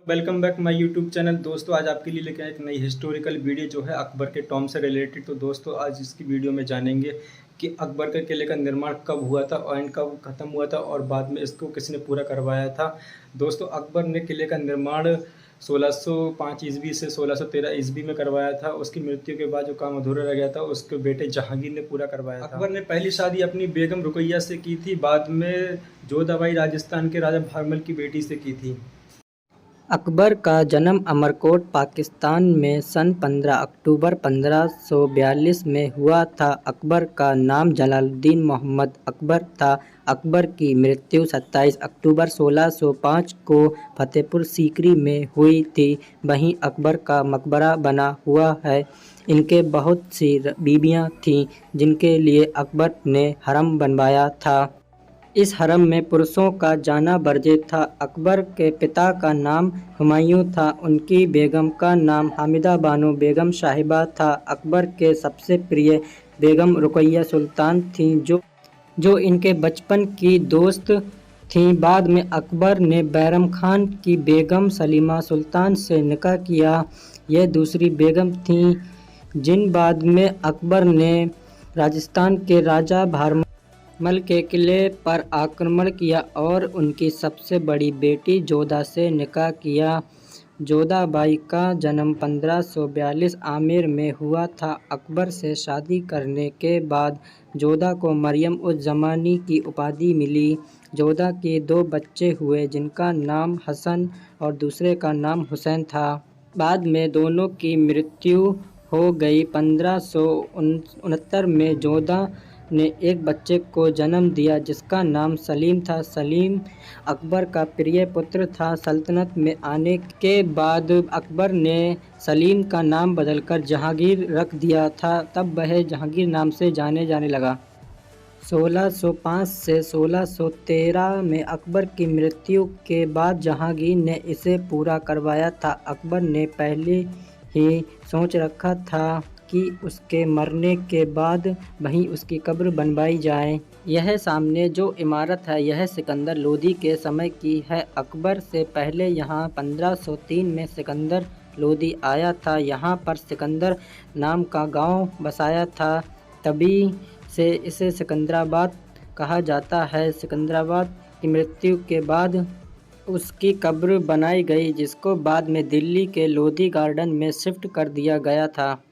Welcome back my YouTube channel. दोस्तों आज आपके लिए लेकर आए एक नई हिस्टोरिकल वीडियो जो है अकबर के टॉम से रिलेटेड। तो दोस्तों आज इसकी वीडियो में जानेंगे कि अकबर के किले का निर्माण कब हुआ था और कब ख़त्म हुआ था और बाद में इसको किसने पूरा करवाया था। दोस्तों अकबर ने किले का निर्माण 1605 ईस्वी से 1613 ईस्वी में करवाया था। उसकी मृत्यु के बाद जो काम अधूरा रह गया था उसके बेटे जहांगीर ने पूरा करवाया था। अकबर ने पहली शादी अपनी बेगम रुकैया से की थी, बाद में जोधाबाई राजस्थान के राजा भारमल की बेटी से की थी। अकबर का जन्म अमरकोट, पाकिस्तान में सन 15 अक्टूबर 1542 में हुआ था। अकबर का नाम जलालुद्दीन मोहम्मद अकबर था। अकबर की मृत्यु 27 अक्टूबर 1605 को फतेहपुर सीकरी में हुई थी। वहीं अकबर का मकबरा बना हुआ है। इनके बहुत सी बीबियाँ थीं जिनके लिए अकबर ने हरम बनवाया था। इस हरम में पुरुषों का जाना वर्जित था। अकबर के पिता का नाम हुमायूं था। उनकी बेगम का नाम हामिदा बानो बेगम साहिबा था। अकबर के सबसे प्रिय बेगम रुकैया सुल्तान थीं जो इनके बचपन की दोस्त थीं। बाद में अकबर ने बैरम खान की बेगम सलीमा सुल्तान से निकाह किया। यह दूसरी बेगम थीं जिन बाद में अकबर ने राजस्थान के राजा भारमल के किले पर आक्रमण किया और उनकी सबसे बड़ी बेटी जोधा से निकाह किया। जोधाबाई का जन्म 1542 आमेर में हुआ था। अकबर से शादी करने के बाद जोधा को मरियम उज़ ज़मानी की उपाधि मिली। जोधा के 2 बच्चे हुए जिनका नाम हसन और दूसरे का नाम हुसैन था। बाद में दोनों की मृत्यु हो गई। 1569 में जोधा ने एक बच्चे को जन्म दिया जिसका नाम सलीम था। सलीम अकबर का प्रिय पुत्र था। सल्तनत में आने के बाद अकबर ने सलीम का नाम बदलकर जहांगीर रख दिया था। तब वह जहांगीर नाम से जाने लगा। 1605 से 1613 में अकबर की मृत्यु के बाद जहांगीर ने इसे पूरा करवाया था। अकबर ने पहले ही सोच रखा था कि उसके मरने के बाद वहीं उसकी कब्र बनवाई जाए। यह सामने जो इमारत है यह सिकंदर लोदी के समय की है। अकबर से पहले यहाँ 1503 में सिकंदर लोदी आया था। यहाँ पर सिकंदर नाम का गांव बसाया था, तभी से इसे सिकंदराबाद कहा जाता है। सिकंदराबाद की मृत्यु के बाद उसकी कब्र बनाई गई जिसको बाद में दिल्ली के लोधी गार्डन में शिफ्ट कर दिया गया था।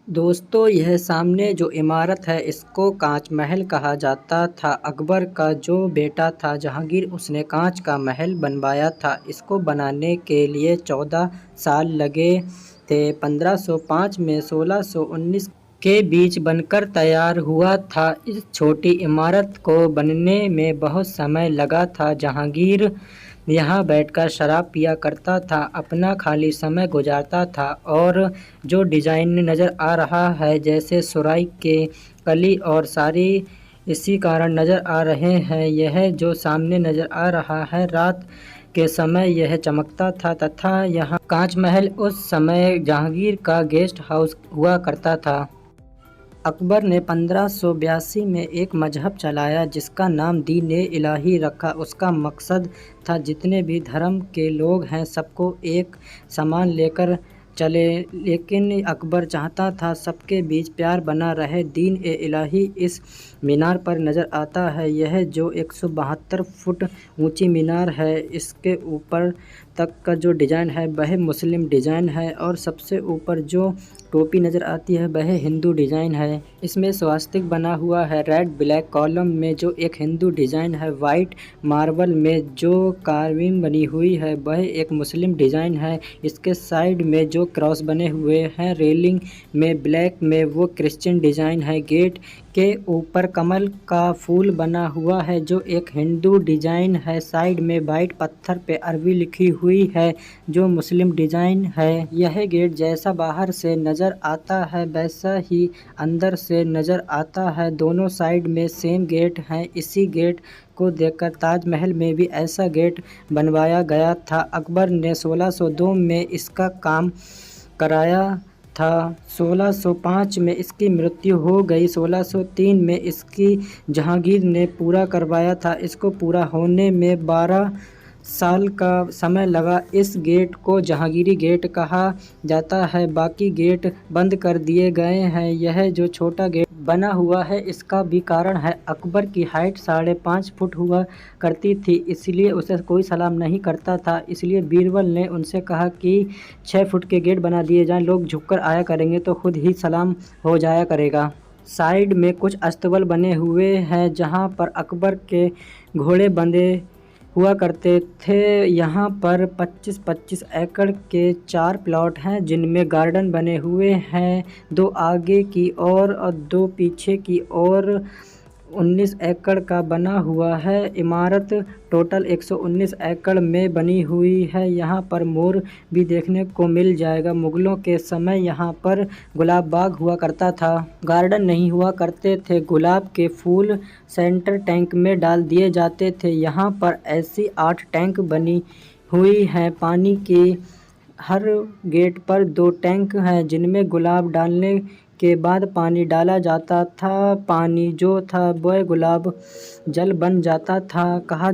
दोस्तों यह सामने जो इमारत है इसको कांच महल कहा जाता था। अकबर का जो बेटा था जहांगीर उसने कांच का महल बनवाया था। इसको बनाने के लिए 14 साल लगे थे। 1505 में 1619 के बीच बनकर तैयार हुआ था। इस छोटी इमारत को बनने में बहुत समय लगा था। जहांगीर यहाँ बैठकर शराब पिया करता था, अपना खाली समय गुजारता था और जो डिज़ाइन नज़र आ रहा है जैसे सुराई के कली और सारी इसी कारण नज़र आ रहे हैं। यह जो सामने नज़र आ रहा है रात के समय यह चमकता था तथा यहाँ कांच महल उस समय जहांगीर का गेस्ट हाउस हुआ करता था। अकबर ने 1582 में एक मजहब चलाया जिसका नाम दीन-ए इलाही रखा। उसका मकसद था जितने भी धर्म के लोग हैं सबको एक समान लेकर चले, लेकिन अकबर चाहता था सबके बीच प्यार बना रहे। दीन-ए-इलाही इस मीनार पर नज़र आता है। यह जो 172 फुट ऊंची मीनार है इसके ऊपर तक का जो डिज़ाइन है वह मुस्लिम डिज़ाइन है और सबसे ऊपर जो टोपी नज़र आती है वह हिंदू डिज़ाइन है। इसमें स्वास्तिक बना हुआ है। रेड ब्लैक कॉलम में जो एक हिंदू डिज़ाइन है, वाइट मार्बल में जो कार्विंग बनी हुई है वह एक मुस्लिम डिज़ाइन है। इसके साइड में जो क्रॉस बने हुए हैं रेलिंग में ब्लैक में वो क्रिश्चियन डिज़ाइन है। गेट के ऊपर कमल का फूल बना हुआ है जो एक हिंदू डिज़ाइन है। साइड में वाइट पत्थर पे अरबी लिखी हुई है जो मुस्लिम डिज़ाइन है। यह गेट जैसा बाहर से नज़र आता है वैसा ही अंदर से नज़र आता है। दोनों साइड में सेम गेट हैं। इसी गेट को देखकर ताजमहल में भी ऐसा गेट बनवाया गया था। अकबर ने 1602 में इसका काम कराया था। 1605 में इसकी मृत्यु हो गई। 1603 में इसकी जहांगीर ने पूरा करवाया था। इसको पूरा होने में 12 साल का समय लगा। इस गेट को जहांगीरी गेट कहा जाता है। बाकी गेट बंद कर दिए गए हैं। यह जो छोटा गेट बना हुआ है इसका भी कारण है। अकबर की हाइट 5.5 फुट हुआ करती थी, इसलिए उसे कोई सलाम नहीं करता था। इसलिए बीरबल ने उनसे कहा कि 6 फुट के गेट बना दिए जाएं, लोग झुककर आया करेंगे तो खुद ही सलाम हो जाया करेगा। साइड में कुछ अस्तबल बने हुए हैं जहां पर अकबर के घोड़े बंधे हुआ करते थे। यहाँ पर 25-25 एकड़ के 4 प्लॉट हैं जिनमें गार्डन बने हुए हैं, 2 आगे की ओर और 2 पीछे की ओर। 19 एकड़ का बना हुआ है। इमारत टोटल 119 एकड़ में बनी हुई है। यहाँ पर मोर भी देखने को मिल जाएगा। मुगलों के समय यहाँ पर गुलाब बाग हुआ करता था। गार्डन नहीं हुआ करते थे। गुलाब के फूल सेंटर टैंक में डाल दिए जाते थे। यहाँ पर ऐसी 8 टैंक बनी हुई हैं पानी की। हर गेट पर 2 टैंक हैं जिनमें गुलाब डालने के बाद पानी डाला जाता था। पानी जो था वह गुलाब जल बन जाता था। कहा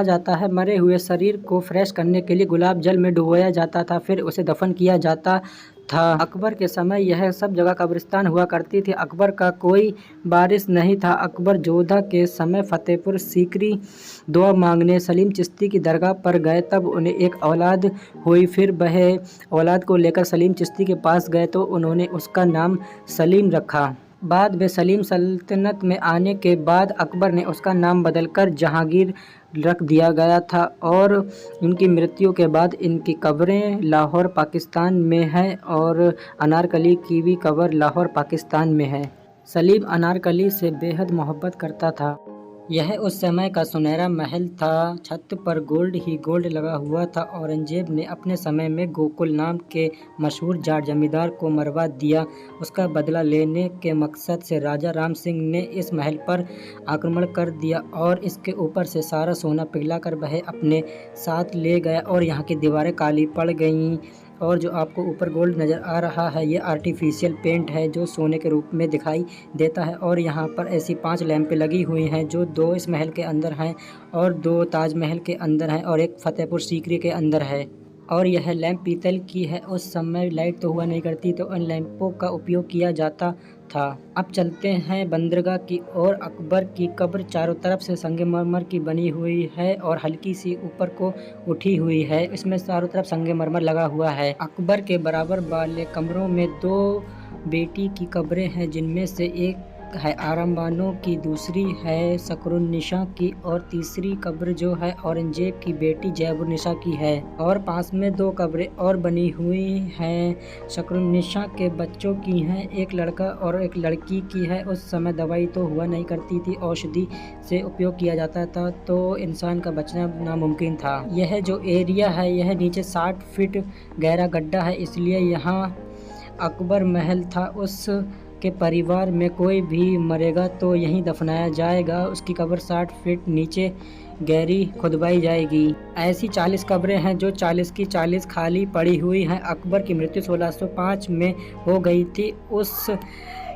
जाता है मरे हुए शरीर को फ्रेश करने के लिए गुलाब जल में डुबोया जाता था, फिर उसे दफन किया जाता था। अकबर के समय यह सब जगह कब्रिस्तान हुआ करती थी। अकबर का कोई वारिस नहीं था। अकबर जोधा के समय फतेहपुर सीकरी दुआ मांगने सलीम चिश्ती की दरगाह पर गए, तब उन्हें एक औलाद हुई। फिर वह औलाद को लेकर सलीम चिश्ती के पास गए तो उन्होंने उसका नाम सलीम रखा। बाद में सलीम सल्तनत में आने के बाद अकबर ने उसका नाम बदलकर जहांगीर रख दिया गया था और इनकी मृत्यु के बाद इनकी कब्रें लाहौर पाकिस्तान में है और अनारकली की भी कब्र लाहौर पाकिस्तान में है। सलीम अनारकली से बेहद मोहब्बत करता था। यह उस समय का सुनहरा महल था। छत पर गोल्ड ही गोल्ड लगा हुआ था। औरंगजेब ने अपने समय में गोकुल नाम के मशहूर जाट जमींदार को मरवा दिया। उसका बदला लेने के मकसद से राजा राम सिंह ने इस महल पर आक्रमण कर दिया और इसके ऊपर से सारा सोना पिघलाकर वह अपने साथ ले गया और यहाँ की दीवारें काली पड़ गईं। और जो आपको ऊपर गोल्ड नज़र आ रहा है ये आर्टिफिशियल पेंट है जो सोने के रूप में दिखाई देता है। और यहाँ पर ऐसी 5 लैंपें लगी हुई हैं जो 2 इस महल के अंदर हैं और 2 ताजमहल के अंदर हैं और एक फतेहपुर सीकरी के अंदर है। और यह लैंप पीतल की है। उस समय लाइट तो हुआ नहीं करती तो उन लैंपों का उपयोग किया जाता था। अब चलते हैं बंदरगाह की ओर। अकबर की कब्र चारों तरफ से संगमरमर की बनी हुई है और हल्की सी ऊपर को उठी हुई है। इसमें चारों तरफ संगमरमर लगा हुआ है। अकबर के बराबर वाले कमरों में 2 बेटी की कब्रें हैं जिनमें से एक है आराम बानो की, दूसरी है शकरुन्निसा की और तीसरी कब्र जो है औरंगजेब की बेटी जैबुन्निसा की है। और पास में 2 कब्रें और बनी हुई हैं। शकरुन्निसा के बच्चों की हैं, एक लड़का और एक लड़की की है। उस समय दवाई तो हुआ नहीं करती थी, औषधि से उपयोग किया जाता था तो इंसान का बचना नामुमकिन था। यह जो एरिया है यह नीचे 60 फीट गहरा गड्ढा है, इसलिए यहाँ अकबर महल था। उस के परिवार में कोई भी मरेगा तो यहीं दफनाया जाएगा। उसकी कब्र 60 फीट नीचे गहरी खुदवाई जाएगी। ऐसी 40 कब्रें हैं जो 40 की 40 खाली पड़ी हुई हैं। अकबर की मृत्यु 1605 में हो गई थी। उस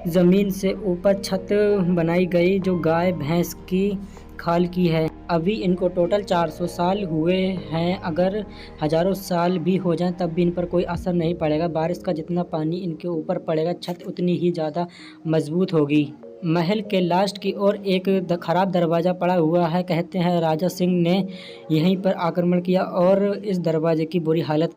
ज़मीन से ऊपर छत बनाई गई जो गाय भैंस की खाल की है। अभी इनको टोटल 400 साल हुए हैं। अगर हज़ारों साल भी हो जाएं तब भी इन पर कोई असर नहीं पड़ेगा। बारिश का जितना पानी इनके ऊपर पड़ेगा छत उतनी ही ज़्यादा मजबूत होगी। महल के लास्ट की ओर एक खराब दरवाज़ा पड़ा हुआ है। कहते हैं राजा सिंह ने यहीं पर आक्रमण किया और इस दरवाजे की बुरी हालत